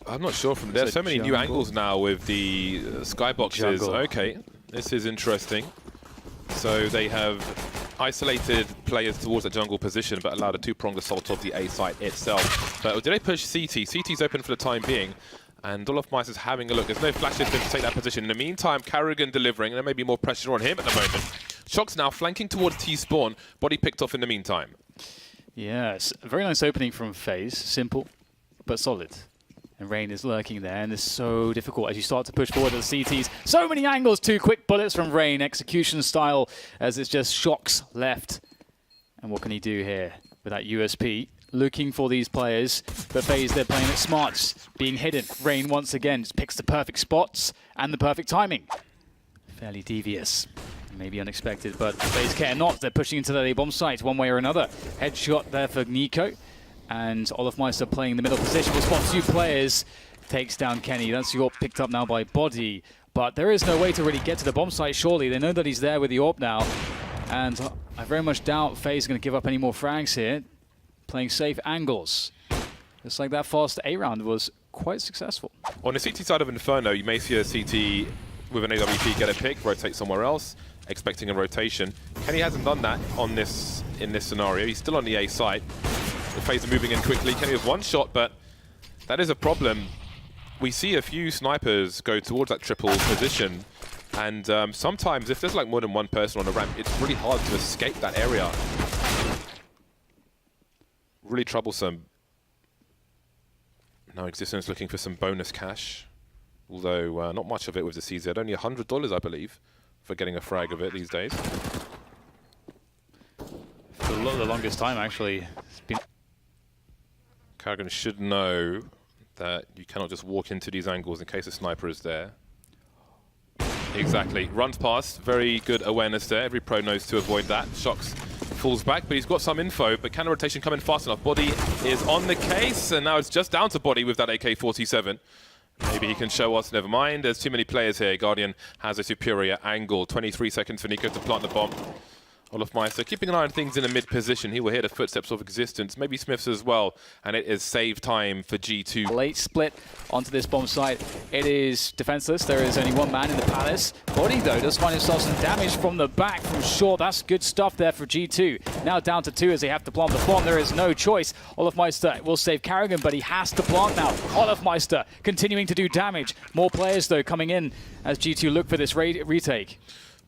I'm not sure from there. There's so many new angles now with the skyboxes. Okay, this is interesting. So they have isolated players towards the jungle position, but allowed a two-pronged assault of the A site itself. But did they push CT? CT's open for the time being. And Olofmeister's having a look. There's no flashes for him to take that position. In the meantime, Carrigan delivering, and there may be more pressure on him at the moment. Shox now flanking towards T-spawn. Body picked off in the meantime. Yes, a very nice opening from FaZe. Simple, but solid. And Rain is lurking there, and it's so difficult as you start to push forward to the CTs. So many angles, 2 quick bullets from Rain, execution style, as it's just Shox left. And what can he do here with that USP? Looking for these players, but FaZe, they're playing it smart, being hidden. Rain once again just picks the perfect spots and the perfect timing. Fairly devious, maybe unexpected, but FaZe care not. They're pushing into the A bomb site one way or another. Headshot there for Nico, and Olofmeister playing the middle position. Will spot 2 players, takes down Kenny. That's your picked up now by Body, but there is no way to really get to the bomb site. Surely they know that he's there with the AWP now, and I very much doubt FaZe is going to give up any more frags here. Playing safe angles. Just like that fast A round was quite successful. On the CT side of Inferno, you may see a CT with an AWP get a pick, rotate somewhere else, expecting a rotation. Kenny hasn't done that in this scenario. He's still on the A site. The FaZe are moving in quickly. Kenny with 1 shot, but that is a problem. We see a few snipers go towards that triple position, and sometimes if there's like more than 1 person on the ramp, it's really hard to escape that area. Really troublesome. Now Existence looking for some bonus cash, although not much of it with the CZ. Only $100, I believe, for getting a frag of it these days. For the longest time, actually. It's been Carrigan should know that you cannot just walk into these angles in case a sniper is there. Exactly. Runs past. Very good awareness there. Every pro knows to avoid that. Shox falls back, but he's got some info, but can the rotation come in fast enough? Body is on the case, and now it's just down to Body with that AK-47. Maybe he can show us. Never mind. There's too many players here. Guardian has a superior angle. 23 seconds for Nico to plant the bomb. Olofmeister keeping an eye on things in the mid position. He will hear the footsteps of Existence. Maybe Smiths as well. And it is save time for G2. Late split onto this bomb site. It is defenseless. There is only 1 man in the palace. Body, though, does find himself some damage from the back from short. That's good stuff there for G2. Now down to 2 as they have to plant the bomb. There is no choice. Olofmeister will save Carrigan, but he has to plant now. Olofmeister continuing to do damage. More players, though, coming in as G2 look for this retake.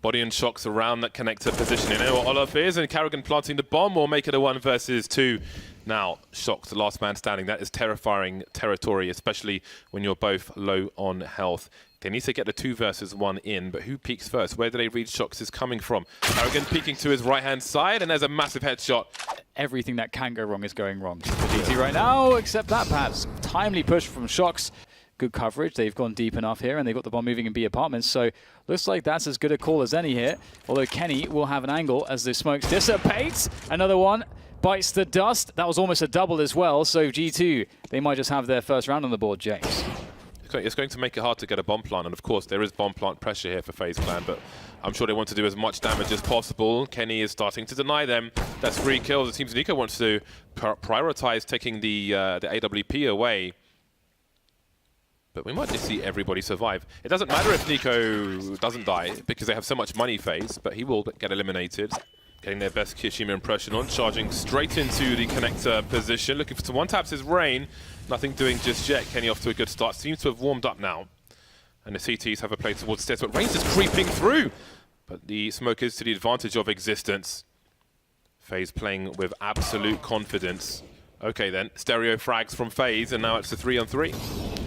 Body and Shox around that connector position. You know what Olof is, and Carrigan planting the bomb will make it a 1 versus 2. Now, Shox, the last man standing. That is terrifying territory, especially when you're both low on health. They need to get the 2 versus 1 in, but who peeks first? Where do they read Shox is coming from? Carrigan peeking to his right-hand side, and there's a massive headshot. Everything that can go wrong is going wrong for GT right now, except that perhaps timely push from Shox. Good coverage. They've gone deep enough here, and they've got the bomb moving in B apartments, so looks like that's as good a call as any here. Although Kenny will have an angle as the smokes dissipate. Another one bites the dust. That was almost a double as well, so G2, they might just have their first round on the board, James. It's going to make it hard to get a bomb plant, and of course there is bomb plant pressure here for FaZe Clan, but I'm sure they want to do as much damage as possible. Kenny is starting to deny them. That's 3 kills. It seems Nico wants to prioritize taking the AWP away. But we might just see everybody survive. It doesn't matter if Nico doesn't die, because they have so much money FaZe, but he will get eliminated. Getting their best Kishima impression on, charging straight into the connector position. Looking for some one-taps is Rain. Nothing doing just yet. Kenny off to a good start. Seems to have warmed up now. And the CTs have a play towards stairs, but Rain's just creeping through. But the smoke is to the advantage of Existence. FaZe playing with absolute confidence. Okay then, stereo frags from FaZe, and now it's a 3-on-3.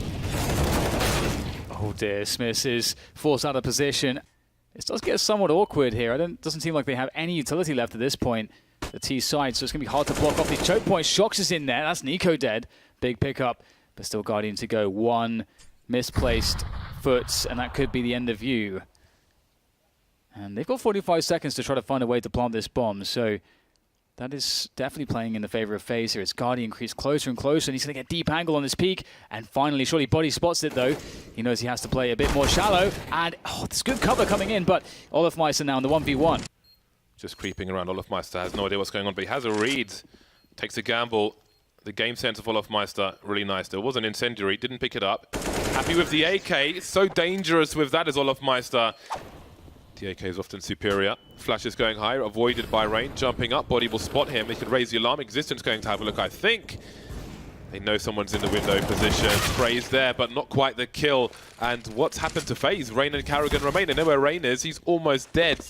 Oh dear, Smith is forced out of position. It does get somewhat awkward here. Doesn't seem like they have any utility left at this point, the T side, so it's going to be hard to block off these choke points. Shox is in there. That's Nico dead. Big pickup, but still Guardian to go. 1 misplaced foot, and that could be the end of you. And they've got 45 seconds to try to find a way to plant this bomb, so that is definitely playing in the favor of FaZe here. As Guardian creeps closer and closer, and he's going to get deep angle on this peak. And finally, surely Body spots it, though. He knows he has to play a bit more shallow. And, oh, there's good cover coming in, but Olofmeister now in the 1v1. Just creeping around. Olofmeister has no idea what's going on, but he has a read. Takes a gamble. The game sense of Olofmeister, really nice. There was an incendiary, didn't pick it up. Happy with the AK, so dangerous with that as Olofmeister. The AK is often superior. Flash is going higher, avoided by Rain, jumping up. Body will spot him. He could raise the alarm. Existence going to have a look, I think. They know someone's in the window position. Spray's there, but not quite the kill. And what's happened to FaZe? Rain and Karrigan remain. They know where Rain is. He's almost dead.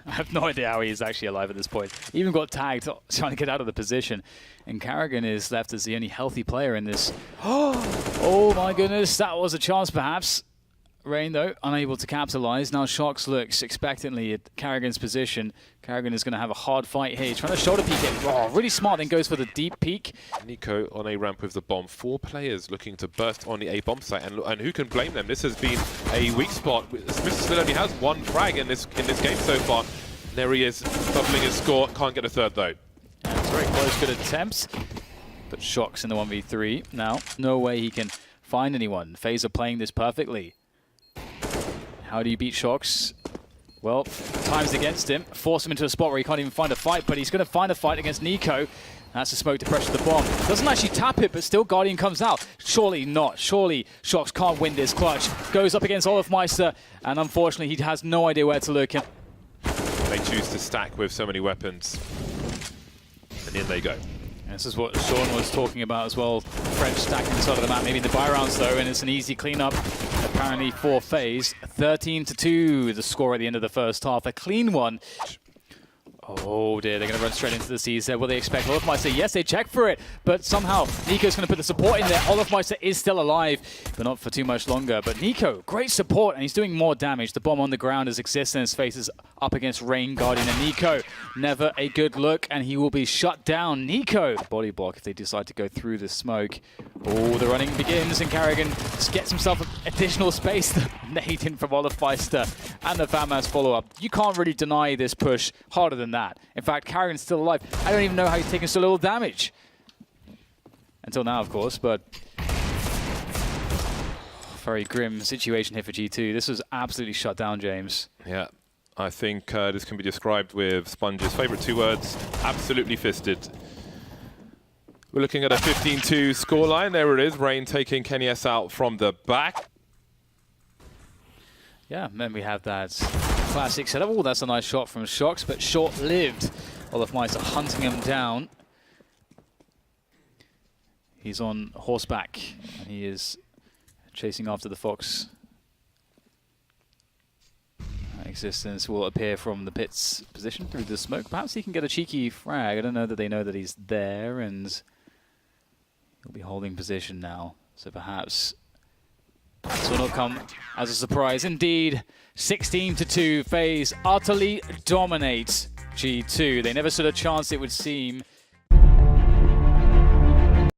I have no idea how he is actually alive at this point. He even got tagged trying to get out of the position. And Karrigan is left as the only healthy player in this. Oh my goodness, that was a chance perhaps. Rain, though, unable to capitalize. Now Shox looks expectantly at Karrigan's position. Karrigan is going to have a hard fight here. He's trying to shoulder peek it. Oh, really smart, then goes for the deep peek. Nico on a ramp with the bomb. 4 players looking to burst on the A bomb site, and who can blame them? This has been a weak spot. Mr. Still only has 1 frag in this game so far. There he is, doubling his score. Can't get a third, though. Yeah, it's very close, good attempts. But Shox in the 1v3 now. No way he can find anyone. FaZe are playing this perfectly. How do you beat Shox? Well, time's against him. Force him into a spot where he can't even find a fight, but he's going to find a fight against Nico. That's a smoke to pressure the bomb. Doesn't actually tap it, but still Guardian comes out. Surely not. Surely Shox can't win this clutch. Goes up against Olofmeister, and unfortunately he has no idea where to look. They choose to stack with so many weapons. And in they go. This is what Sean was talking about as well. French stacking the side of the map, maybe in the buy rounds though, and it's an easy cleanup apparently for FaZe. 13-2, the score at the end of the first half. A clean one. Oh dear, they're going to run straight into the C's there. What they expect? Olofmeister, yes, they check for it, but somehow Nico's going to put the support in there. Olofmeister is still alive, but not for too much longer. But Nico, great support, and he's doing more damage. The bomb on the ground is Existence, faces up against Rain, Guardian, and Nico. Never a good look, and he will be shut down. Nico, body block if they decide to go through the smoke. Oh, the running begins, and Karrigan gets himself additional space. The nade in from Olofmeister, and the FAMAS follow-up. You can't really deny this push harder than that. In fact, Karrigan's still alive. I don't even know how he's taking so little damage. Until now, of course, but very grim situation here for G2. This was absolutely shut down, James. Yeah, I think this can be described with Sponge's favorite 2 words, absolutely fisted. We're looking at a 15-2 scoreline. There it is, Rain taking Kenny S out from the back. Yeah, and then we have that classic setup. Oh, that's a nice shot from Shox, but short-lived. Olofmeister hunting him down. He's on horseback, and he is chasing after the Fox. Existence will appear from the pit's position through the smoke. Perhaps he can get a cheeky frag. I don't know that they know that he's there, and he'll be holding position now. So perhaps this will not come as a surprise. Indeed, 16-2, FaZe utterly dominates G2. They never stood a chance, it would seem.